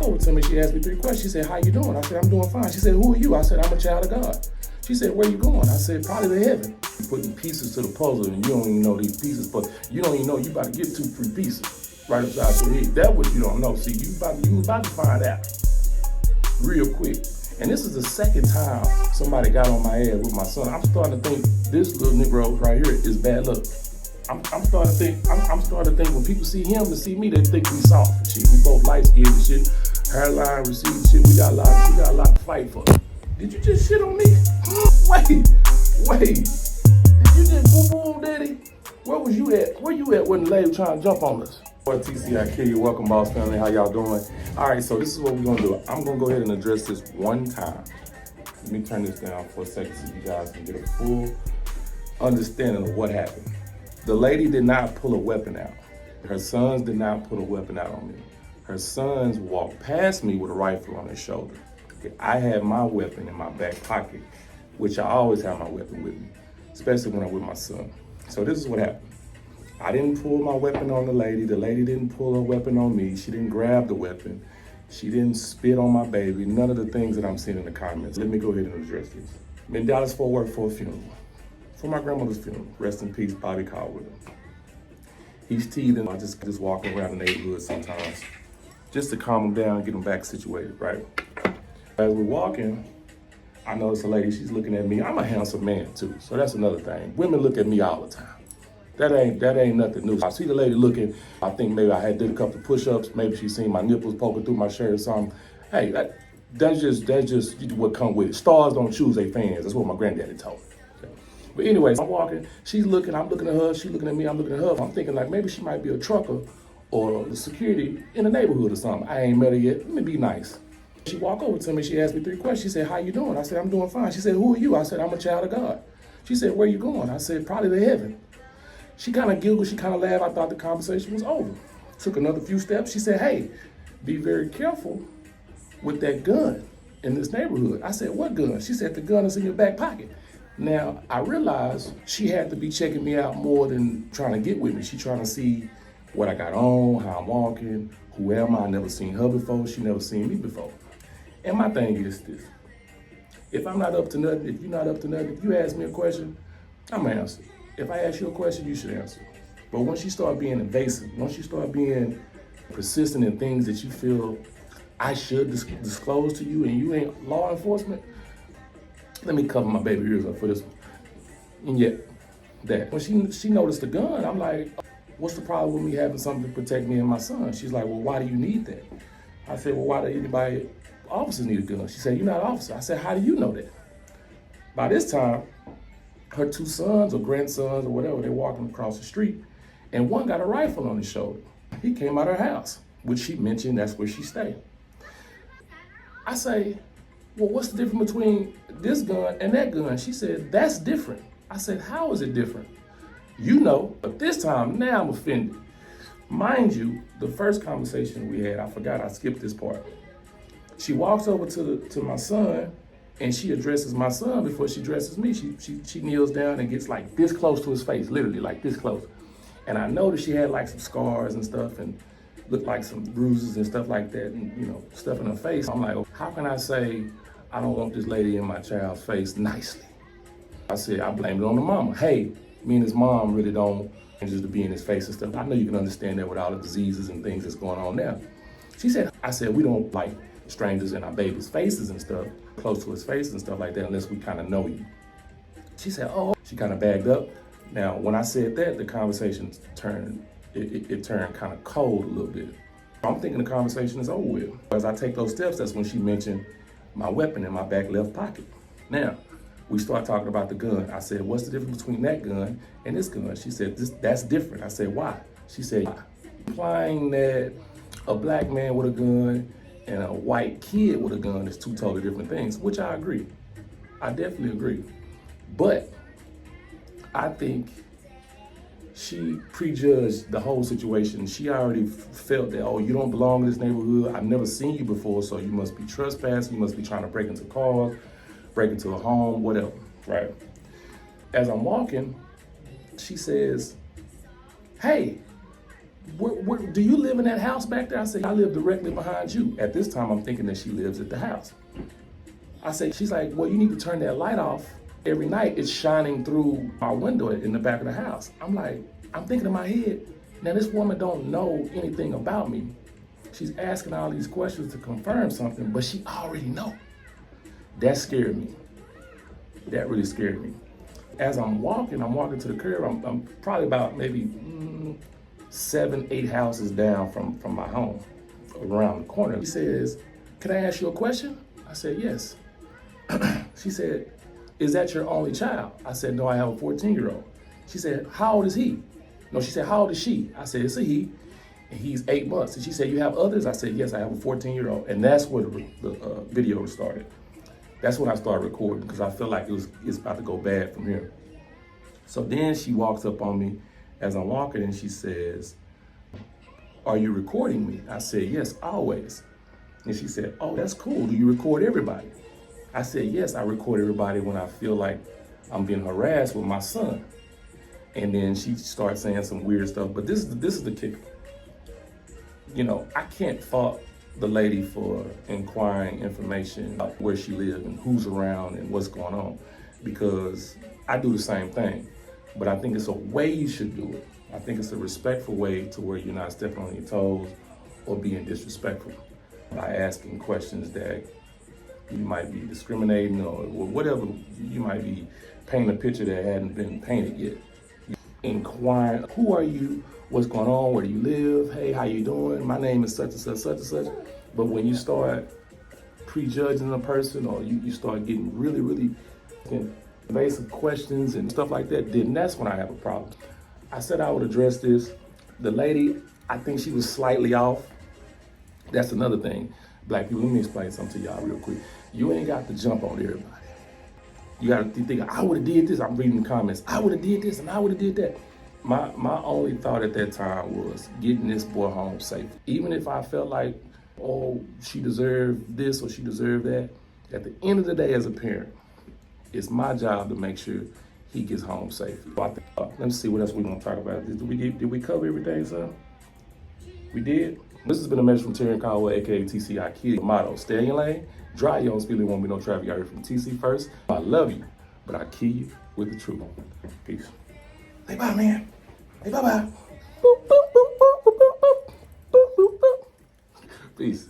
walked over to me, she asked me 3 questions. She said, how you doing? I said, I'm doing fine. She said, who are you? I said, I'm a child of God. She said, where you going? I said, probably to heaven. You're putting pieces to the puzzle and you don't even know these pieces, but you don't even know you about to get 2 free pieces right upside your head. That's what you don't know. See, you about to find out real quick. And this is the second time somebody got on my ass with my son. I'm starting to think this little Negro right here is bad luck. I'm starting to think when people see him and see me, they think we soft and shit. We both light skinned and shit, hairline, receding shit. We got a lot to fight for. Did you just shit on me? Wait. Did you just boo-boo, daddy? Where was you at? Where you at when the lady was trying to jump on us? What TC, I kill you. Welcome, boss family. How y'all doing? All right, so this is what we're gonna do. I'm gonna go ahead and address this one time. Let me turn this down for a second so you guys can get a full understanding of what happened. The lady did not pull a weapon out. Her sons did not pull a weapon out on me. Her sons walked past me with a rifle on their shoulder. I had my weapon in my back pocket, which I always have my weapon with me, especially when I'm with my son. So this is what happened. I didn't pull my weapon on the lady. The lady didn't pull her weapon on me. She didn't grab the weapon. She didn't spit on my baby. None of the things that I'm seeing in the comments. Let me go ahead and address this. I'm in Dallas-Fort Worth for a funeral. For my grandmother's funeral. Rest in peace, Bobby Caldwell. He's teething. I just walk around the neighborhood sometimes just to calm him down and get him back situated, right? As we're walking, I notice a lady, she's looking at me. I'm a handsome man too, so that's another thing. Women look at me all the time. That ain't nothing new. I see the lady looking, I think maybe I had did a couple of push-ups, maybe she seen my nipples poking through my shirt or something. Hey, that's just what come with it. Stars don't choose their fans. That's what my granddaddy told me. Okay. But anyways, I'm walking, she's looking, I'm looking at her, she's looking at me, I'm looking at her. I'm thinking like maybe she might be a trucker or the security in the neighborhood or something. I ain't met her yet, let me be nice. She walked over to me, she asked me 3 questions. She said, how you doing? I said, I'm doing fine. She said, who are you? I said, I'm a child of God. She said, where you going? I said, probably to heaven. She kind of giggled, she kind of laughed. I thought the conversation was over. Took another few steps. She said, hey, be very careful with that gun in this neighborhood. I said, what gun? She said, the gun is in your back pocket. Now, I realized she had to be checking me out more than trying to get with me. She trying to see what I got on, how I'm walking, who am I? I never seen her before. She never seen me before. And my thing is this. If I'm not up to nothing, if you're not up to nothing, if you ask me a question, I'm gonna answer. If I ask you a question, you should answer. But once you start being invasive, once you start being persistent in things that you feel I should disclose to you and you ain't law enforcement, let me cover my baby ears up for this one. And yet, that. When she noticed the gun, I'm like, what's the problem with me having something to protect me and my son? She's like, well, why do you need that? I said, well, why do officers need a gun? She said, you're not an officer. I said, how do you know that? By this time, her 2 sons or grandsons or whatever, they're walking across the street, and one got a rifle on his shoulder. He came out of her house, which she mentioned that's where she stayed. I say, well, what's the difference between this gun and that gun? She said, that's different. I said, how is it different? You know, but this time, now I'm offended. Mind you, the first conversation we had, I forgot, I skipped this part. She walks over to my son, and she addresses my son before she addresses me. She kneels down and gets like this close to his face, literally like this close. And I noticed she had like some scars and stuff and looked like some bruises and stuff like that and, you know, stuff in her face. I'm like, how can I say I don't want this lady in my child's face nicely? I said, I blamed it on the mama. Hey, me and his mom really don't just to be in his face and stuff. I know you can understand that with all the diseases and things that's going on now. I said, we don't like strangers in our baby's faces and stuff, close to his face and stuff like that, unless we kind of know you. She said, oh, she kind of bagged up. Now, when I said that, the conversation turned, it turned kind of cold a little bit. I'm thinking the conversation is over with. As I take those steps, that's when she mentioned my weapon in my back left pocket. Now, we start talking about the gun. I said, what's the difference between that gun and this gun? She said, that's different. I said, why? She said, why? Implying that a black man with a gun and a white kid with a gun is 2 totally different things, which I agree. I definitely agree. But I think she prejudged the whole situation. She already felt that, oh, you don't belong in this neighborhood. I've never seen you before, so you must be trespassing. You must be trying to break into cars, break into a home, whatever, right? As I'm walking, she says, hey, Do you live in that house back there? I said, I live directly behind you. At this time, I'm thinking that she lives at the house. I say, she's like, well, you need to turn that light off. Every night it's shining through our window in the back of the house. I'm like, I'm thinking in my head, now this woman don't know anything about me. She's asking all these questions to confirm something, but she already know. That scared me. That really scared me. As I'm walking to the curb. I'm probably about maybe 7, 8 houses down from my home, around the corner. She says, can I ask you a question? I said, yes. She said, is that your only child? I said, no, I have a 14-year-old. She said, how old is he? No, she said, how old is she? I said, it's a he, and he's 8 months. And she said, you have others? I said, yes, I have a 14-year-old. And that's where the video started. That's when I started recording, because I felt like it's about to go bad from here. So then she walks up on me as I'm walking, and she says, are you recording me? I said, yes, always. And she said, oh, that's cool. Do you record everybody? I said, yes, I record everybody when I feel like I'm being harassed with my son. And then she starts saying some weird stuff, but this is the kicker. You know, I can't fault the lady for inquiring information about where she lives and who's around and what's going on, because I do the same thing. But I think it's a way you should do it. I think it's a respectful way to where you're not stepping on your toes or being disrespectful by asking questions that you might be discriminating or whatever. You might be painting a picture that hadn't been painted yet. Inquire, who are you? What's going on? Where do you live? Hey, how you doing? My name is such and such, such and such. But when you start prejudging a person, or you start getting really invasive questions and stuff like that, then that's when I have a problem. I said I would address this. The lady, I think she was slightly off. That's another thing. Black people, let me explain something to y'all real quick. You ain't got to jump on everybody. You got to think, I would have did this. I'm reading the comments. I would have did this and I would have did that. My only thought at that time was getting this boy home safe. Even if I felt like, oh, she deserved this or she deserved that, at the end of the day as a parent, it's my job to make sure he gets home safe. Let's see what else we want to talk about. Did we cover everything, son? We did? This has been a message from Terry Conway, aka TCI Kid. Motto, stay in your lane, drive your own speed, there won't be no traffic. I heard from TC first. I love you, but I kill you with the truth. Peace. Say bye, man. Say bye-bye. Peace.